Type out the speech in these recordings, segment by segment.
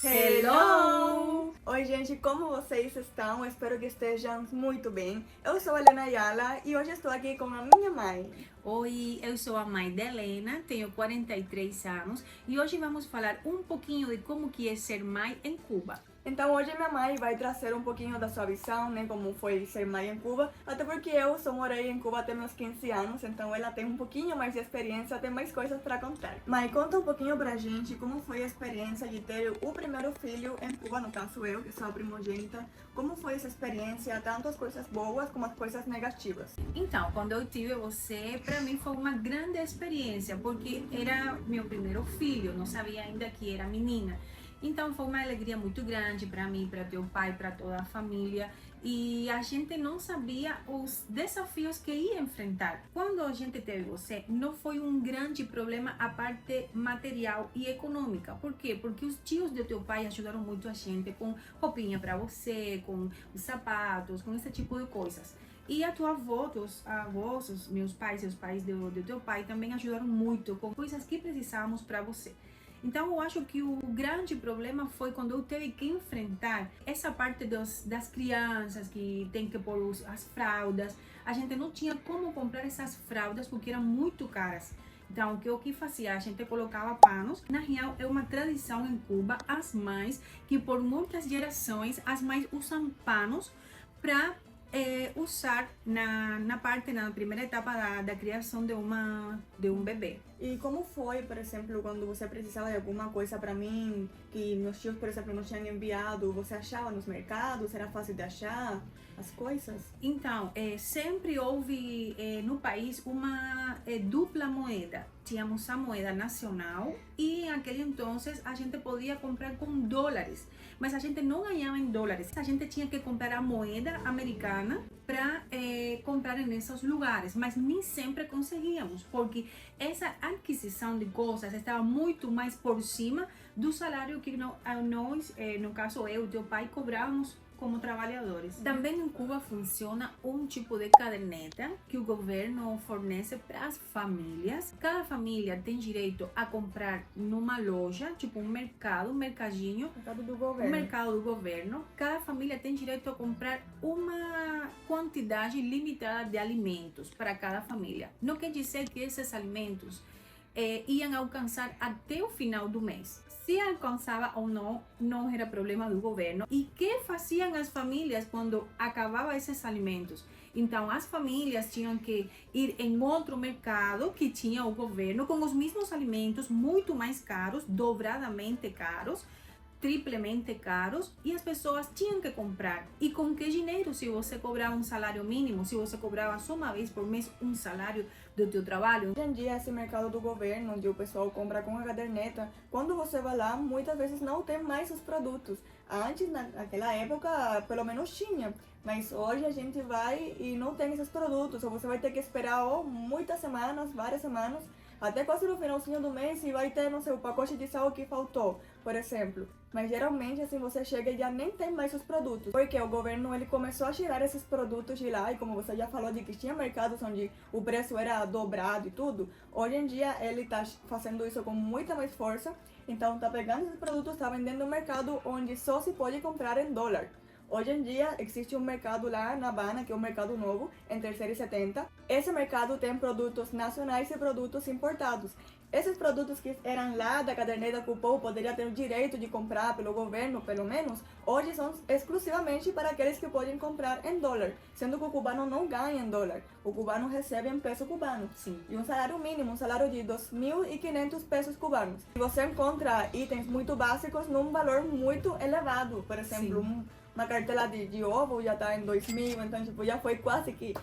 Hello! Oi, gente, como vocês estão? Espero que estejam muito bem. Eu sou a Helena Ayala e hoje estou aqui com a minha mãe. Oi, eu sou a mãe da Helena, tenho 43 anos e hoje vamos falar um pouquinho de como que é ser mãe em Cuba. Então hoje minha mãe vai trazer um pouquinho da sua visão, né, como foi ser mãe em Cuba, até porque eu só morei em Cuba até meus 15 anos, então ela tem um pouquinho mais de experiência, tem mais coisas para contar. Mãe, conta um pouquinho pra gente como foi a experiência de ter o primeiro filho em Cuba, no caso eu, que sou a primogênita. Como foi essa experiência, tanto as coisas boas como as coisas negativas? Então, quando eu tive você, para mim foi uma grande experiência, porque era meu primeiro filho, não sabia ainda que era menina. Então foi uma alegria muito grande para mim, para teu pai, para toda a família. E a gente não sabia os desafios que ia enfrentar. Quando a gente teve você, não foi um grande problema a parte material e econômica. Por quê? Porque os tios do teu pai ajudaram muito a gente com roupinha para você, com os sapatos, com esse tipo de coisas. E a tua avó, teus avós, os meus pais e os pais do teu pai também ajudaram muito com coisas que precisávamos para você. Então, eu acho que o grande problema foi quando eu tive que enfrentar essa parte das crianças que tem que pôr as fraldas. A gente não tinha como comprar essas fraldas porque eram muito caras. Então, o que fazia? A gente colocava panos. Na real, é uma tradição em Cuba, as mães, que por muitas gerações, as mães usam panos para usar na primeira etapa da criação de um bebê. E como foi, por exemplo, quando você precisava de alguma coisa para mim, que meus tios, por exemplo, não tinham enviado, você achava nos mercados? Era fácil de achar as coisas? Então, sempre houve no país uma dupla moeda. Tínhamos a moeda nacional e naquele então a gente podia comprar com dólares, mas a gente não ganhava em dólares. A gente tinha que comprar a moeda americana para comprar nesses lugares, mas nem sempre conseguíamos, porque essa aquisição de coisas estava muito mais por cima do salário que nós, no caso eu e teu pai, cobrávamos como trabalhadores. Também em Cuba funciona um tipo de caderneta que o governo fornece para as famílias. Cada família tem direito a comprar numa loja, tipo um mercado, um mercadinho, Mercado do governo. um mercado do governo. Cada família tem direito a comprar uma quantidade limitada de alimentos para cada família. Não quer dizer que esses alimentos iam alcançar até o final do mês. Se alcançava ou não, não era problema do governo. E que faziam as famílias quando acabavam esses alimentos? Então, as famílias tinham que ir em outro mercado que tinha o governo com os mesmos alimentos, muito mais caros, dobradamente caros, triplemente caros, e as pessoas tinham que comprar. E com que dinheiro? Se você cobrava um salário mínimo, se você cobrava só uma vez por mês um salário do teu trabalho. Hoje em dia, esse mercado do governo, onde o pessoal compra com a caderneta, quando você vai lá, muitas vezes não tem mais os produtos. Antes, naquela época, pelo menos tinha, mas hoje a gente vai e não tem esses produtos, ou você vai ter que esperar muitas semanas, várias semanas, até quase no finalzinho do mês e vai ter, não sei, o pacote de sal que faltou, por exemplo. Mas geralmente, assim, você chega e já nem tem mais os produtos, porque o governo, ele começou a tirar esses produtos de lá, e como você já falou de que tinha mercados onde o preço era dobrado e tudo, hoje em dia ele tá fazendo isso com muita mais força, então tá pegando esses produtos, tá vendendo no mercado onde só se pode comprar em dólar. Hoje em dia existe um mercado lá na Habana, que é um mercado novo, em Terceira e 70. Esse mercado tem produtos nacionais e produtos importados. Esses produtos que eram lá da caderneta que o povo poderia ter o direito de comprar pelo governo, pelo menos, hoje são exclusivamente para aqueles que podem comprar em dólar, sendo que o cubano não ganha em dólar. O cubano recebe em peso cubano. Sim. E um salário mínimo, um salário de 2.500 pesos cubanos. E você encontra itens muito básicos num valor muito elevado. Por exemplo, uma cartela de ovo já está em 2.000, então tipo, já foi quase que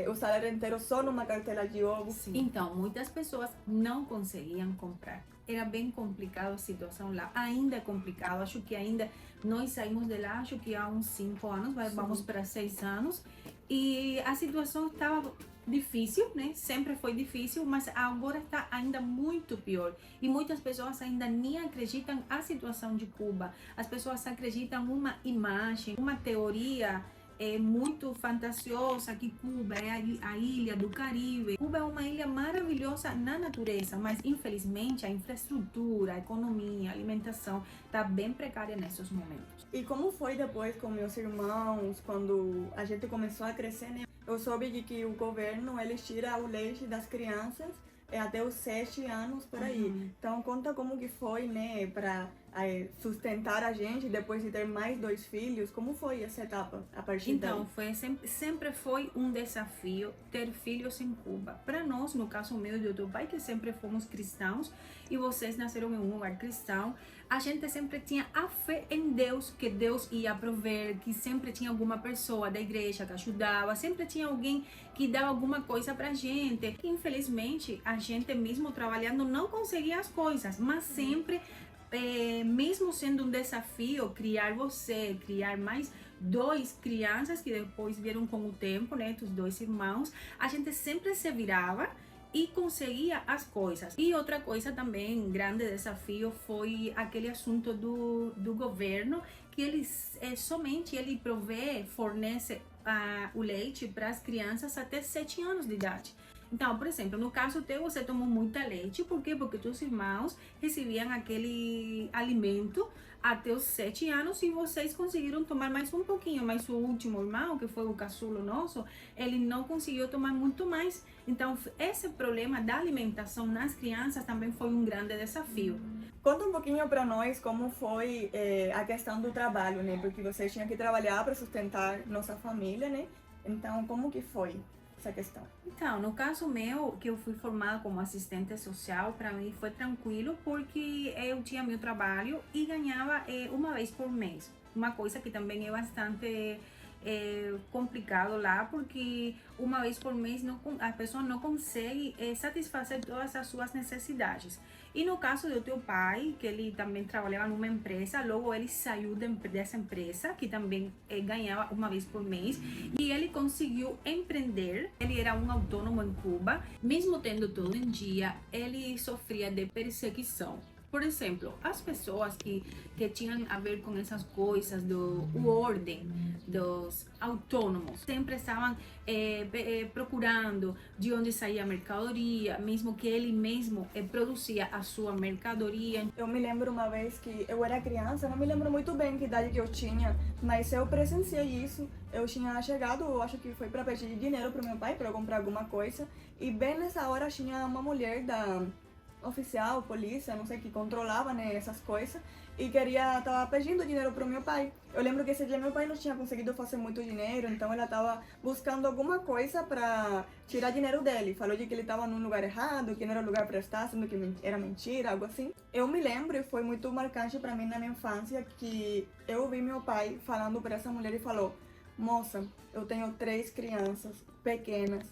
o salário inteiro só numa cartela de ovo. Sim. Então, muitas pessoas não conseguiam comprar. Era bem complicada a situação lá. Ainda é complicado. Acho que ainda nós saímos de lá, acho que há uns 5 anos, vamos para 6 anos. E a situação estava difícil, né? Sempre foi difícil, mas agora está ainda muito pior. E muitas pessoas ainda nem acreditam a situação de Cuba. As pessoas acreditam uma imagem, uma teoria muito fantasiosa, que Cuba é a ilha do Caribe. Cuba é uma ilha maravilhosa na natureza, mas infelizmente a infraestrutura, a economia, a alimentação está bem precária nesses momentos. E como foi depois com meus irmãos, quando a gente começou a crescer, né? Eu soube de que o governo, ele tira o leite das crianças até os 7 anos, por aí. Então, conta como que foi, né, para sustentar a gente depois de ter mais 2 filhos. Como foi essa etapa a partir daí? Então, sempre foi um desafio ter filhos em Cuba. Para nós, no caso meu e do teu pai, que sempre fomos cristãos, e vocês nasceram em um lugar cristão, a gente sempre tinha a fé em Deus, que Deus ia prover, que sempre tinha alguma pessoa da igreja que ajudava, sempre tinha alguém que dava alguma coisa pra gente. Infelizmente, a gente mesmo trabalhando não conseguia as coisas, mas sempre, mesmo sendo um desafio, criar mais 2 crianças que depois vieram com o tempo, né, os 2 irmãos, a gente sempre se virava e conseguia as coisas. E outra coisa também, um grande desafio, foi aquele assunto do governo, que somente ele fornece o leite para as crianças até 7 anos de idade. Então, por exemplo, no caso teu, você tomou muita leite. Por quê? Porque teus irmãos recebiam aquele alimento até os 7 anos e vocês conseguiram tomar mais um pouquinho. Mas o último irmão, que foi o caçulo nosso, ele não conseguiu tomar muito mais. Então, esse problema da alimentação nas crianças também foi um grande desafio. Conta um pouquinho para nós como foi a questão do trabalho, né? Porque vocês tinham que trabalhar para sustentar nossa família, né? Então, como que foi essa questão? Então, no caso meu, que eu fui formada como assistente social, para mim foi tranquilo, porque eu tinha meu trabalho e ganhava uma vez por mês. Uma coisa que também é bastante complicado lá, porque uma vez por mês a pessoa não consegue satisfazer todas as suas necessidades. E no caso do teu pai, que ele também trabalhava numa empresa, logo ele saiu dessa empresa, que também ganhava uma vez por mês, e ele conseguiu empreender. Ele era um autônomo em Cuba, mesmo tendo tudo em dia, ele sofria de perseguição. Por exemplo, as pessoas que tinham a ver com essas coisas do ordem dos autônomos sempre estavam procurando de onde saía a mercadoria, mesmo que ele mesmo produzia a sua mercadoria. Eu me lembro uma vez que eu era criança, não me lembro muito bem que idade que eu tinha, mas eu presenciei isso. Eu tinha chegado, eu acho que foi para pedir dinheiro para meu pai para eu comprar alguma coisa, e bem nessa hora tinha uma mulher da oficial, polícia, não sei, que controlava, né, essas coisas, e tava pedindo dinheiro pro meu pai. Eu lembro que esse dia meu pai não tinha conseguido fazer muito dinheiro, então ela tava buscando alguma coisa pra tirar dinheiro dele. Falou de que ele tava num lugar errado, que não era o lugar pra estar, sendo que era mentira, algo assim. Eu me lembro, e foi muito marcante pra mim na minha infância, que eu vi meu pai falando pra essa mulher e falou: moça, eu tenho 3 crianças pequenas,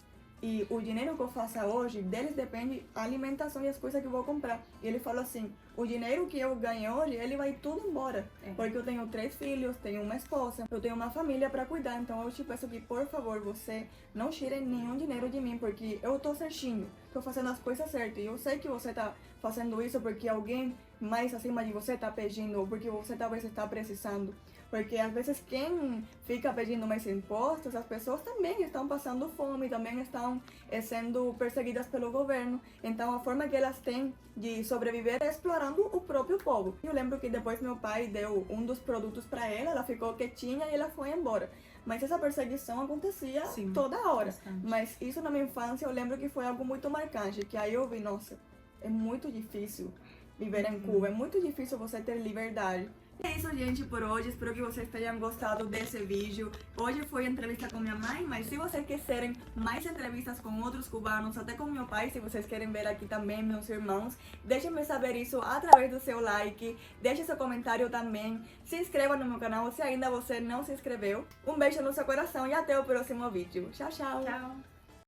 e o dinheiro que eu faço hoje, deles depende a alimentação e as coisas que eu vou comprar. E ele falou assim: o dinheiro que eu ganho hoje, ele vai tudo embora. Porque eu tenho 3 filhos, tenho uma esposa, eu tenho uma família para cuidar. Então eu te peço que, por favor, você não tire nenhum dinheiro de mim, porque eu tô certinho, tô fazendo as coisas certas. E eu sei que você tá fazendo isso porque alguém mais acima de você tá pedindo, ou porque você talvez está precisando. Porque às vezes quem fica pedindo mais impostos, as pessoas também estão passando fome, também estão sendo perseguidas pelo governo. Então a forma que elas têm de sobreviver é explorando o próprio povo. Eu lembro que depois meu pai deu um dos produtos para ela ficou quietinha e ela foi embora. Mas essa perseguição acontecia toda hora. Bastante. Mas isso na minha infância eu lembro que foi algo muito marcante, que aí eu vi, nossa, é muito difícil viver em Cuba, é muito difícil você ter liberdade. É isso, gente, por hoje. Espero que vocês tenham gostado desse vídeo. Hoje foi entrevista com minha mãe, mas se vocês quiserem mais entrevistas com outros cubanos, até com meu pai, se vocês querem ver aqui também meus irmãos, deixem-me saber isso através do seu like, deixe seu comentário também, se inscreva no meu canal se ainda você não se inscreveu. Um beijo no seu coração e até o próximo vídeo. Tchau, tchau! Tchau!